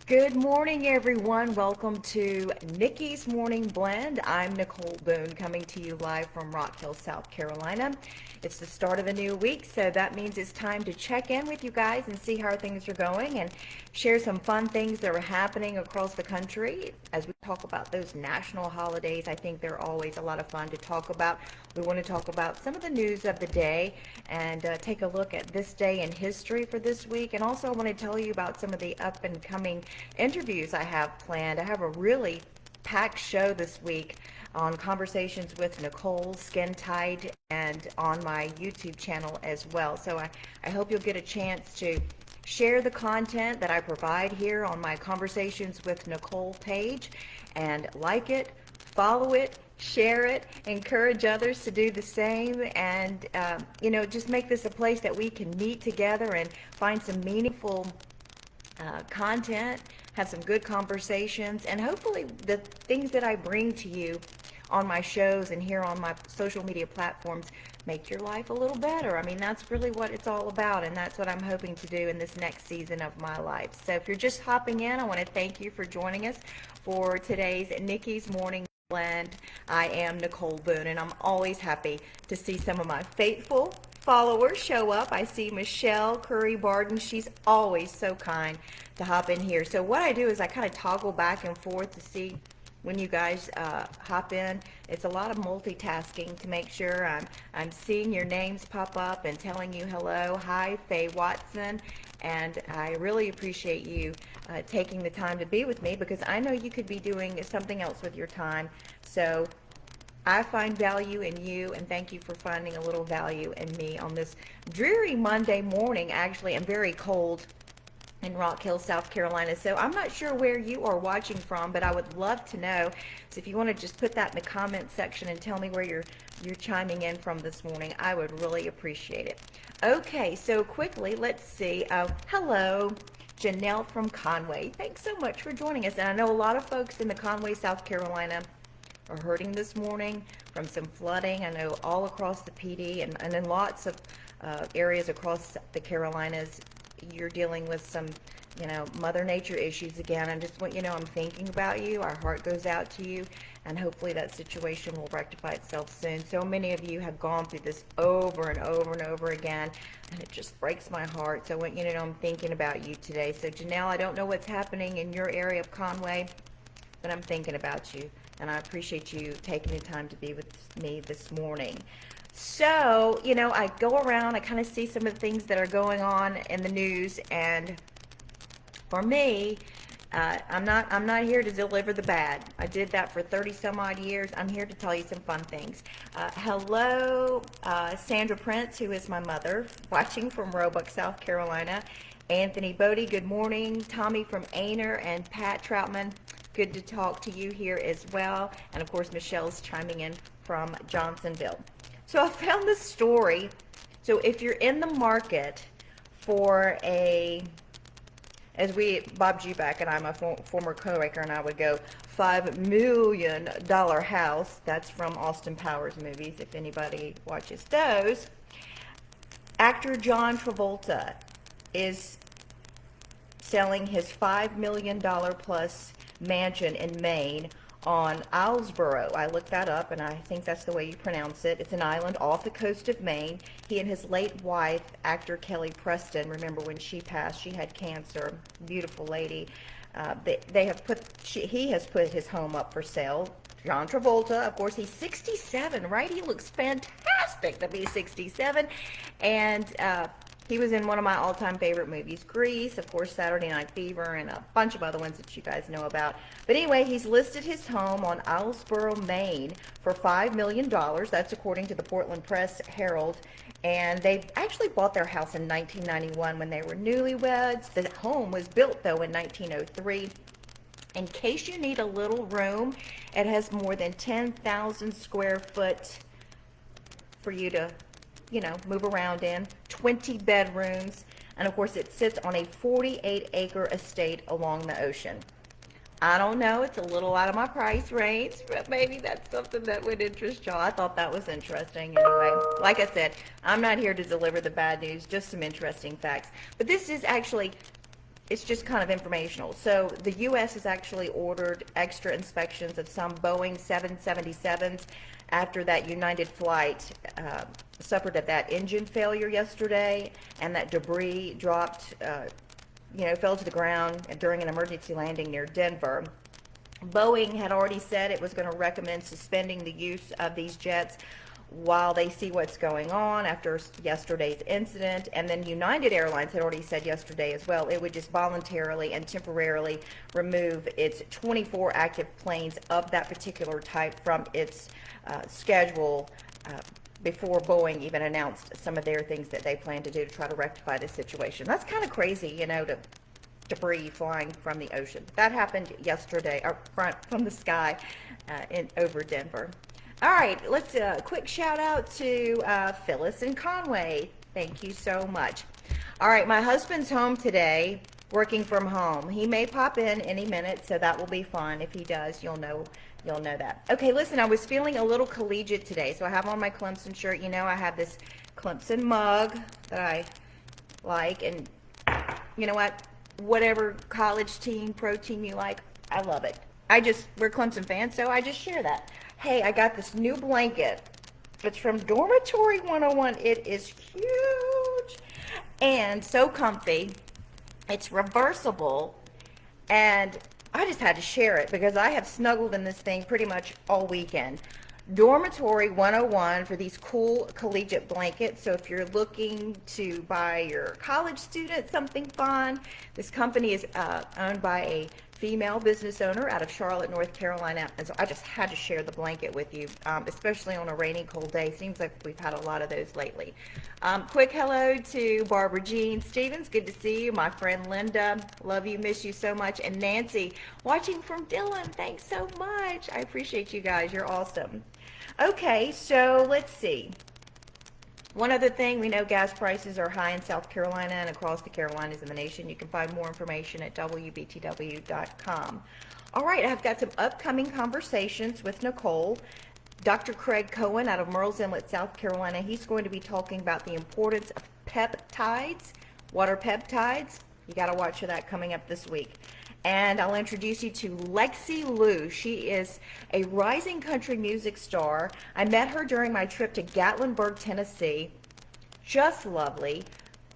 Good morning, everyone. Welcome to Nickie's Morning Blend. I'm Nicole Boone coming to you live from Rock Hill, South Carolina. It's the start of a new week, so that means it's time to check in with you guys and see how things are going and share some fun things that are happening across the country. As we talk about those national holidays, I think they're always a lot of fun to talk about. We want to talk about some of the news of the day and take a look at this day in history for this week. And also I want to tell you about some of the up and coming interviews I have planned. I have a really packed show this week on Conversations with Nicole, Skin Tight, and on my YouTube channel as well. So I hope you'll get a chance to share the content that I provide here on my Conversations with Nicole page and like it, follow it, share it, encourage others to do the same, and just make this a place that we can meet together and find some meaningful content, have some good conversations, and hopefully the things that I bring to you on my shows and here on my social media platforms make your life a little better. I mean, that's really what it's all about, and that's what I'm hoping to do in this next season of my life. So if you're just hopping in, I want to thank you for joining us for today's Nickie's Morning Blend. I am Nicole Boone, and I'm always happy to see some of my faithful followers show up. I see Michelle Curry Barden. She's always so kind to hop in here. So what I do is I kind of toggle back and forth to see when you guys hop in. It's a lot of multitasking to make sure I'm seeing your names pop up and telling you hello. Hi, Faye Watson. And I really appreciate you taking the time to be with me, because I know you could be doing something else with your time. So I find value in you, and thank you for finding a little value in me on this dreary Monday morning. Actually, I'm very cold in Rock Hill, South Carolina. So I'm not sure where you are watching from, but I would love to know. So if you want to just put that in the comment section and tell me where you're chiming in from this morning, I would really appreciate it. Okay, so quickly, let's see. Hello, Janelle from Conway. Thanks so much for joining us. And I know a lot of folks in the Conway, South Carolina are hurting this morning from some flooding. I know all across the PD and in lots of areas across the Carolinas, you're dealing with some, Mother Nature issues again. I just want you to know I'm thinking about you. Our heart goes out to you, and hopefully that situation will rectify itself soon. So many of you have gone through this over and over and over again, and it just breaks my heart. So I want you to know I'm thinking about you today. So Janelle, I don't know what's happening in your area of Conway, but I'm thinking about you, and I appreciate you taking the time to be with me this morning. So, I go around, I kind of see some of the things that are going on in the news, and for me, I'm not here to deliver the bad. I did that for 30 some odd years. I'm here to tell you some fun things. Hello, Sandra Prince, who is my mother, watching from Roebuck, South Carolina. Anthony Bodie, good morning. Tommy from Aner, and Pat Troutman, good to talk to you here as well. And of course, Michelle's chiming in from Johnsonville. So I found this story. So if you're in the market for Bob Juback and I, my former co-worker, and I would go, $5 million house. That's from Austin Powers movies, if anybody watches those. Actor John Travolta is selling his $5 million plus mansion in Maine on Islesboro. I looked that up, and I think that's the way you pronounce it. It's an island off the coast of Maine. He and his late wife, actor Kelly Preston, remember when she passed, she had cancer, beautiful lady. He has put his home up for sale. John Travolta, of course, he's 67, right? He looks fantastic to be 67. And he was in one of my all-time favorite movies, Grease, of course, Saturday Night Fever, and a bunch of other ones that you guys know about. But anyway, he's listed his home on Islesboro, Maine for $5 million. That's according to the Portland Press Herald. And they actually bought their house in 1991 when they were newlyweds. The home was built, though, in 1903. In case you need a little room, it has more than 10,000 square foot for you to move around in, 20 bedrooms, and of course it sits on a 48-acre estate along the ocean. I don't know, it's a little out of my price range, but maybe that's something that would interest y'all. I thought that was interesting. Anyway, like I said, I'm not here to deliver the bad news, just some interesting facts. But this is actually it's just kind of informational. So the U.S. has actually ordered extra inspections of some Boeing 777s after that United flight suffered at that engine failure yesterday, and that debris dropped, fell to the ground during an emergency landing near Denver. Boeing had already said it was going to recommend suspending the use of these jets while they see what's going on after yesterday's incident. And then United Airlines had already said yesterday as well it would just voluntarily and temporarily remove its 24 active planes of that particular type from its schedule before Boeing even announced some of their things that they plan to do to try to rectify this situation. That's kind of crazy, to debris flying from the ocean. That happened yesterday, from the sky over Denver. All right, let's quick shout out to Phyllis and Conway. Thank you so much. All right, my husband's home today, working from home. He may pop in any minute, so that will be fun. If he does, you'll know that. Okay, listen, I was feeling a little collegiate today, so I have on my Clemson shirt. I have this Clemson mug that I like, and you know what? Whatever college team, pro team you like, I love it. We're Clemson fans, so I just share that. Hey, I got this new blanket. It's from Dormitory 101. It is huge and so comfy. It's reversible, and I just had to share it because I have snuggled in this thing pretty much all weekend. Dormitory 101 for these cool collegiate blankets. So if you're looking to buy your college student something fun, this company is owned by a female business owner out of Charlotte, North Carolina. And so I just had to share the blanket with you, especially on a rainy, cold day. Seems like we've had a lot of those lately. Quick hello to Barbara Jean Stevens. Good to see you. My friend Linda. Love you, miss you so much. And Nancy, watching from Dillon. Thanks so much. I appreciate you guys. You're awesome. Okay, so let's see. One other thing, we know gas prices are high in South Carolina and across the Carolinas and the nation. You can find more information at wbtw.com. All right, I've got some upcoming conversations with Nicole. Dr. Craig Cohen out of Murrells Inlet, South Carolina, he's going to be talking about the importance of peptides. What are peptides? You got to watch for that coming up this week. And I'll introduce you to Lexi Lew. She is a rising country music star. I met her during my trip to Gatlinburg, Tennessee. Just lovely.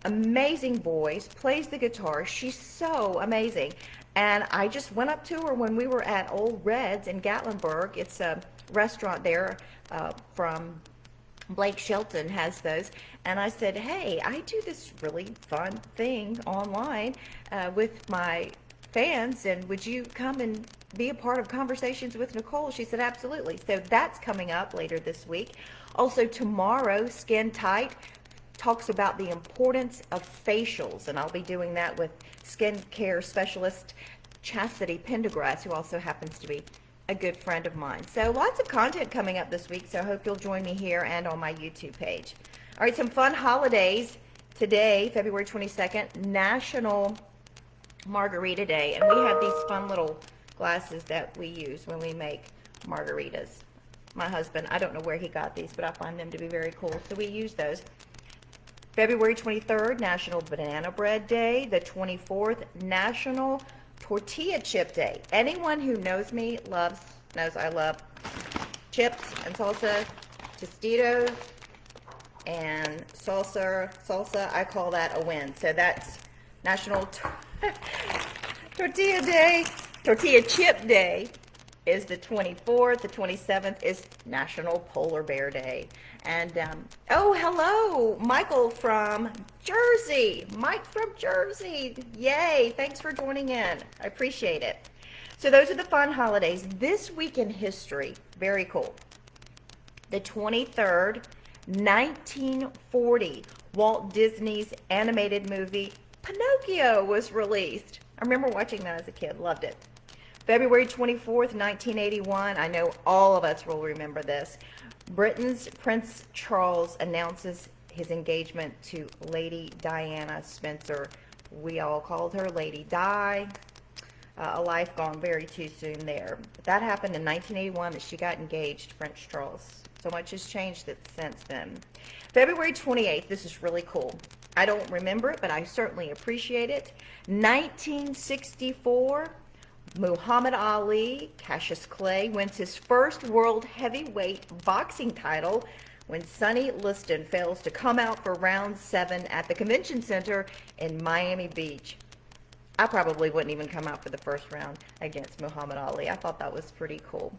Amazing voice. Plays the guitar. She's so amazing. And I just went up to her when we were at Old Red's in Gatlinburg. It's a restaurant there from Blake Shelton has those. And I said, hey, I do this really fun thing online with my fans, and would you come and be a part of Conversations with Nicole? She said, absolutely. So that's coming up later this week. Also tomorrow, Skin Tight talks about the importance of facials, and I'll be doing that with skincare specialist Chasity Pendergrass, who also happens to be a good friend of mine. So lots of content coming up this week, so I hope you'll join me here and on my YouTube page. All right, some fun holidays. Today, February 22nd, National Margarita Day, and we have these fun little glasses that we use when we make margaritas. My husband, I don't know where he got these, but I find them to be very cool, so we use those. February 23rd, National Banana Bread Day. The 24th, National Tortilla Chip Day. Anyone who knows me knows I love chips and salsa, Tostitos, and salsa. I call that a win. So that's National Tortilla Day. Tortilla Chip Day is the 24th. The 27th is National Polar Bear Day. And, oh, hello, Michael from Jersey. Mike from Jersey. Yay. Thanks for joining in. I appreciate it. So those are the fun holidays. This week in history, very cool. The 23rd, 1940, Walt Disney's animated movie Pinocchio was released. I remember watching that as a kid. Loved it. February 24th, 1981. I know all of us will remember this. Britain's Prince Charles announces his engagement to Lady Diana Spencer. We all called her Lady Di. A life gone very too soon there. But that happened in 1981 that she got engaged, Prince Charles. So much has changed since then. February 28th, this is really cool. I don't remember it, but I certainly appreciate it. 1964, Muhammad Ali, Cassius Clay, wins his first world heavyweight boxing title when Sonny Liston fails to come out for round 7 at the Convention Center in Miami Beach. I probably wouldn't even come out for the first round against Muhammad Ali. I thought that was pretty cool.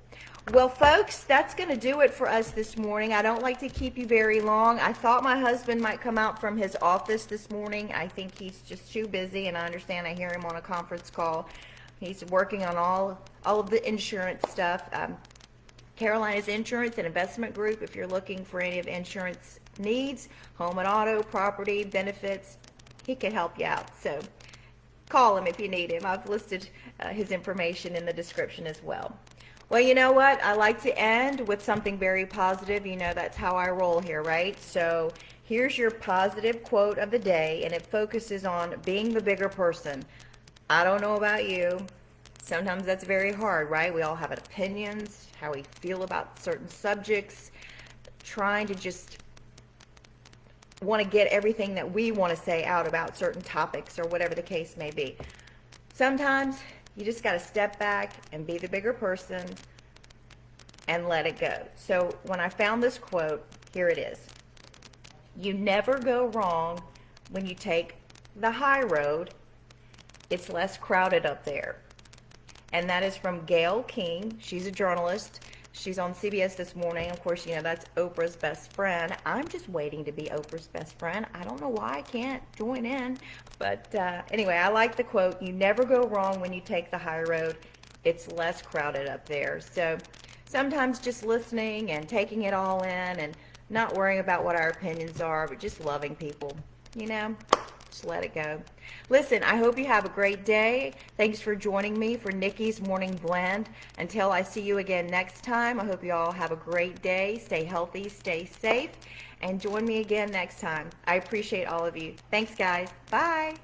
Well, folks, that's going to do it for us this morning. I don't like to keep you very long. I thought my husband might come out from his office this morning. I think he's just too busy, and I understand I hear him on a conference call. He's working on all of the insurance stuff. Carolina's Insurance and Investment Group, if you're looking for any of insurance needs, home and auto, property, benefits, he can help you out. So call him if you need him. I've listed his information in the description as well. Well, you know what? I like to end with something very positive. You know, that's how I roll here, right? So here's your positive quote of the day, and it focuses on being the bigger person. I don't know about you. Sometimes that's very hard, right? We all have opinions, how we feel about certain subjects, trying to just want to get everything that we want to say out about certain topics or whatever the case may be. Sometimes you just got to step back and be the bigger person and let it go. So when I found this quote, here it is. You never go wrong when you take the high road. It's less crowded up there. And that is from Gayle King. She's a journalist. She's on CBS this morning. Of course, you know, that's Oprah's best friend. I'm just waiting to be Oprah's best friend. I don't know why I can't join in. But anyway, I like the quote, you never go wrong when you take the high road. It's less crowded up there. So sometimes just listening and taking it all in and not worrying about what our opinions are, but just loving people, you know. Just let it go. Listen, I hope you have a great day. Thanks for joining me for Nickie's Morning Blend. Until I see you again next time, I hope you all have a great day. Stay healthy, stay safe, and join me again next time. I appreciate all of you. Thanks, guys. Bye.